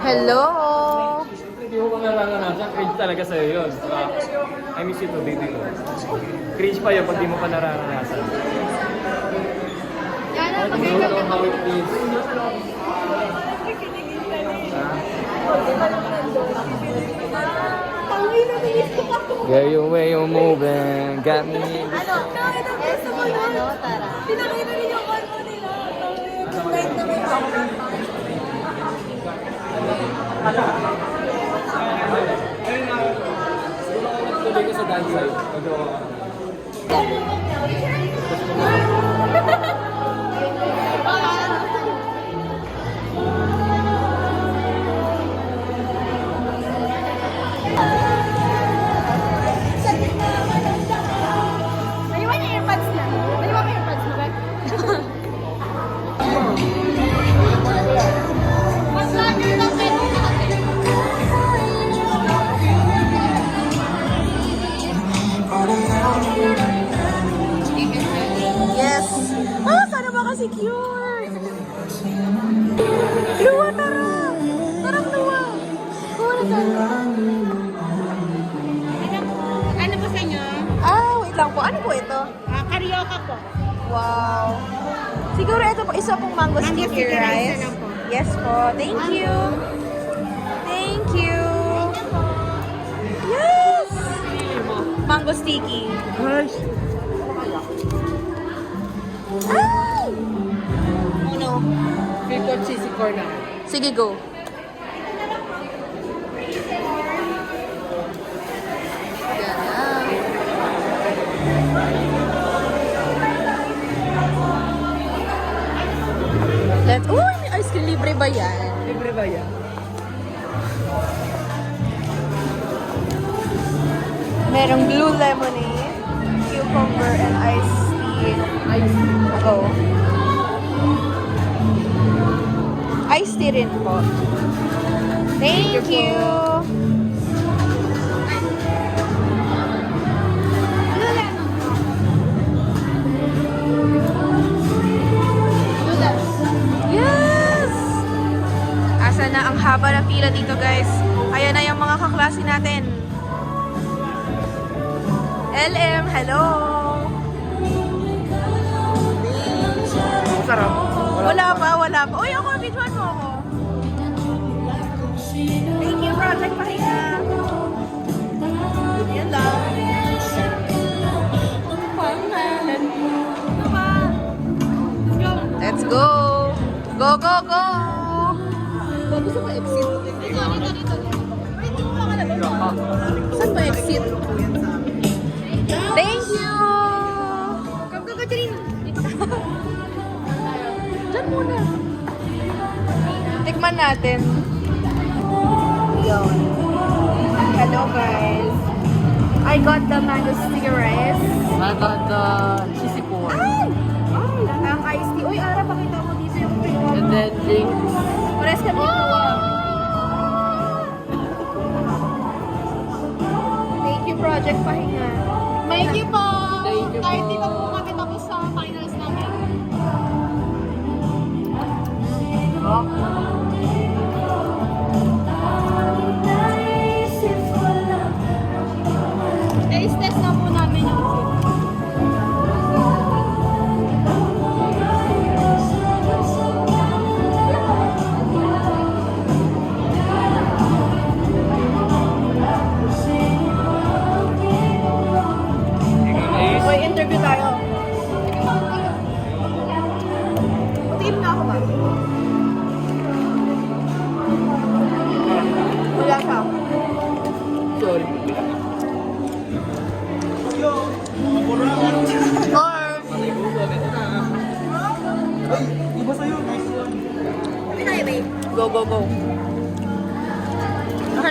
Hello! Hindi mo pa nararanasan, cringe talaga sa'yo yun. Diba? I miss you too, baby ko. Cringe pa yun pag di mo pa nararanasan. Yana, I don't know how it feels. Girl, you way you moving, got me. Ano? Ano, tara. Pinakita rin yung ano nila. Tonight na may power. Tuloy ka sa dance side. Naiwan yung earpads na. Naiwan mo yung earpads mo ba? Mas lagi lang kayo Yes! Ah, sana ba kasi cure? Luwa, tara! Tarang luwa! Kuha na tayo. Ano po sa inyo? Ah, wait lang po. Ano po ito? Karaoke po. Wow! Siguro ito po, isa pong mango Mango sticky sticky rice rice. na lang po. Yes po. Thank you! Thank you! Yes! Mango sticky. Guys! Ay! Uno. Feel ko cheesy corn na. Sige, go. Yan na. Uy, may ice cream. Libre ba yan? Libre ba yan? Merong blue lemonade, cucumber, and iced tea. Oh. Iced tea rin po. Thank you. Yes! Asa na ang haba ng pila dito, guys. Ayan na yung mga kaklase natin. LM, hello! Sarap. Wala pa. Uy, ako, videoan mo ako. Thank you, Project Pahinga. Yan lang. Let's go! Go, go, go! Gusto ko exit. Dito. Saan ba exit? Thank you! Go, Janine. Diyan muna. Tikman natin. Yun. Hello, guys. I got the mango sticky rice. I got the cheesy corn. Ay! Ang iced tea. Uy, Ara, pakita mo dito yung pinwa. And then drinks. Pares ka dito. Thank you, Project Pahinga. Thank you po. Thank you po. Kahit di pa po kami tapos sa finals namin. Taste test na po namin yung Uy, interview tayo. Patingin na ako ba? Wala ka. Sorry. Or, Iba sa'yo. Hindi tayo, babe. Go, go, go.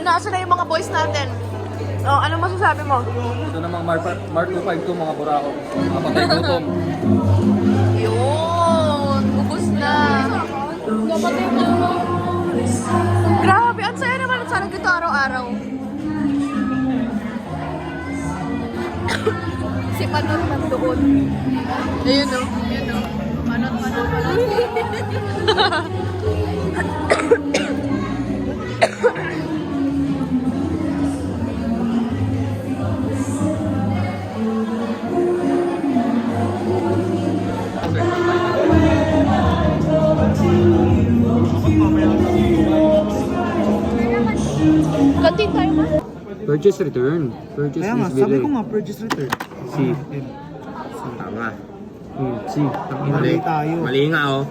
Nasaan na yung mga boys natin? Oh, ano masasabi mo? Ito namang Mark 252 mga burako. Mga patay gutom. Yun! Ubus na! Grabe! Ang saya naman! Sana dito araw-araw. Si Manot nandoon. Ayun o. Ayun o. Manot. Atin tayo ba? Purchase return. Purchase Kaya nga, sabi ko nga, purchase return. Si. Tama. Si. Mali tayo. Mali nga oh.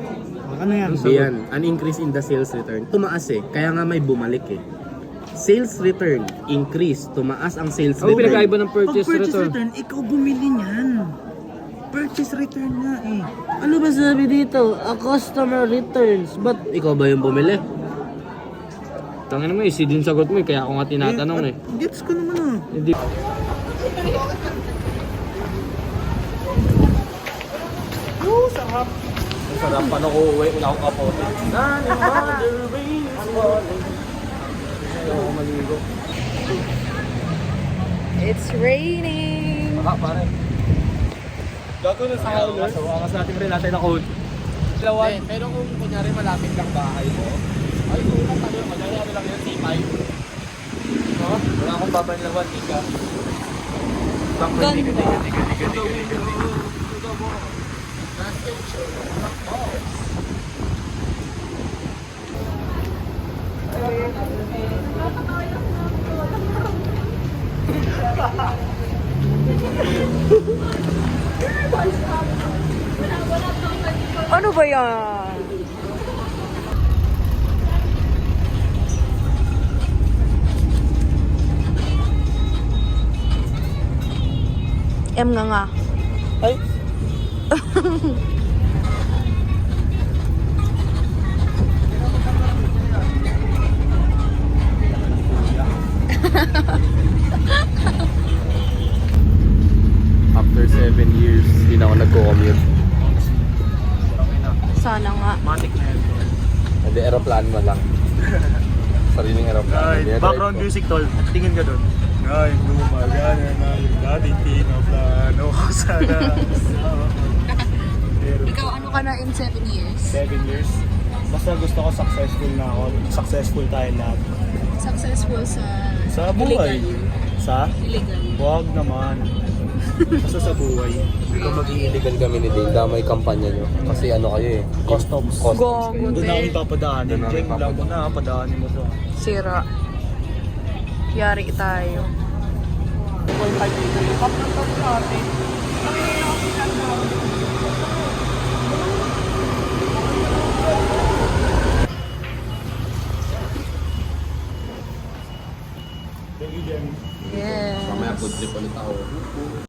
Ano yan? Hindi yan. An increase in the sales return. Tumaas eh. Kaya nga may bumalik eh. Sales return, increase. Tumaas ang sales Ano return. pinagkaiba ng Pag purchase purchase return? return, ikaw bumili niyan. Purchase return nga eh. Ano ba sabi dito? A customer returns. Ba't ikaw ba yung bumili? Tangin mo eh, si din sagot mo eh, kaya ako nga tinatanong eh. Gets ko naman ah. Hindi. Sarap. Sarap pa na ko uwi, wala akong kapote. Hindi ako maligo. It's raining. Baka pare. Gago na sa hauler. So, angas natin rin natin na code. Lawan. Pero kung kunyari malapit lang bahay mo, ay kung lang tayo, magyayari lang yun, C5. No? Wala akong babanlawan, ika. Ano ba yan? Nga nga. Ay. After 7 years, hindi na ako nagko-commute. Sana nga. Matik na yan. Hindi, aeroplano na lang. Sariling aeroplano. Ay, Hindi na background direct. music tol. Tingin ka doon. Ay, gumagana na yung dating pinaplano ko sana. Ikaw ano ka na in 7 years? 7 years. Basta gusto ko successful na ako. Successful tayo lahat. Successful sa Sa buhay. illegal. Sa? Illegal. Huwag naman. Basta sa buhay. Kung mag-i-illegal kami ni Dale, damay kampanya nyo. Kasi ano kayo eh. Customs. Gago, Doon na kami te. papadaanin. Doon na kami Jeng, vlog mo na, padaanin mo to. Sira. Yari tayo. 2.5 dito. Top na top natin. Yeah. Mamaya food trip ulit ako.